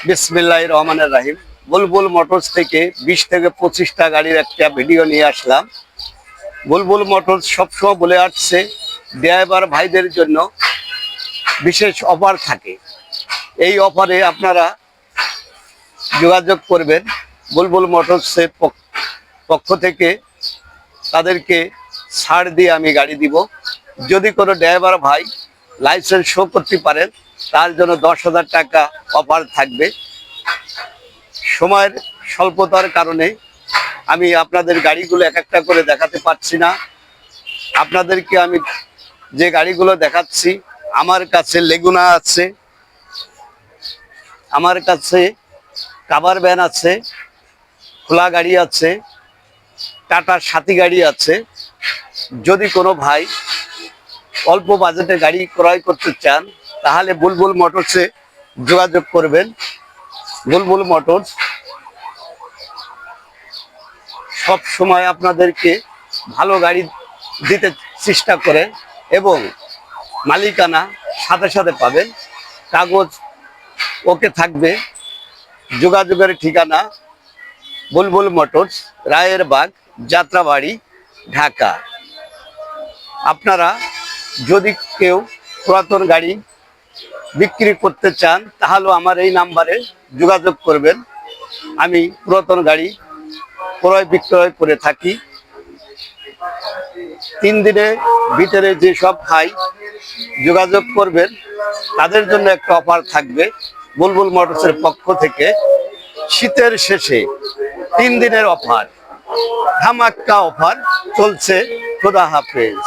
বিসমিল্লাহির রহমানির রহিম। বুলবুল মোটরস থেকে 20 থেকে 25টা গাড়ির একটা ভিডিও নিয়ে আসলাম। বুলবুল মোটরস সবসময় বলে আসছে ড্রাইভার ভাইদের জন্য বিশেষ অফার থাকে। এই অফারে আপনারা যোগাযোগ করবেন। বুলবুল মোটরসের পক্ষ থেকে তাদেরকে ছাড় দিয়ে আমি গাড়ি দিব। যদি কোনো ড্রাইভার ভাই লাইসেন্স শো করতে পারেন তার জন্য 10,000 টাকা অফার থাকবে। সময়ের স্বল্পতার কারণে আমি আপনাদের গাড়িগুলো এক একটা করে দেখাতে পারছি না। আপনাদেরকে আমি যে গাড়িগুলো দেখাচ্ছি, আমার কাছে লেগুনা আছে, আমার কাছে কাভার ভ্যান আছে, খোলা গাড়ি আছে, টাটার সাথী গাড়ি আছে। যদি কোনো ভাই অল্প বাজেটে গাড়ি ক্রয় করতে চান তাহলে বুলবুল মোটরসে যোগাযোগ করবেন। বুলবুল মোটরস সব সময় আপনাদেরকে ভালো গাড়ি দিতে চেষ্টা করে এবং মালিকানা সাথে সাথে পাবেন, কাগজ ওকে থাকবে। যোগাযোগের ঠিকানা বুলবুল মোটরস, রায়েরবাগ, যাত্রাবাড়ি, ঢাকা। আপনারা যদি কেউ পুরাতন গাড়ি বিক্রি করতে চান তাহলে আমার এই নাম্বারে যোগাযোগ করবেন। আমি পুরাতন গাড়ি ক্রয় বিক্রয় করে থাকি। 3 দিনের ভিতরে যে সব ভাই যোগাযোগ করবেন তাদের জন্য একটা অফার থাকবে বুলবুল মোটরসের পক্ষ থেকে। শীতের শেষে 3 দিনের অফার, ধামাক্কা অফার চলছে। খোদা হাফেজ।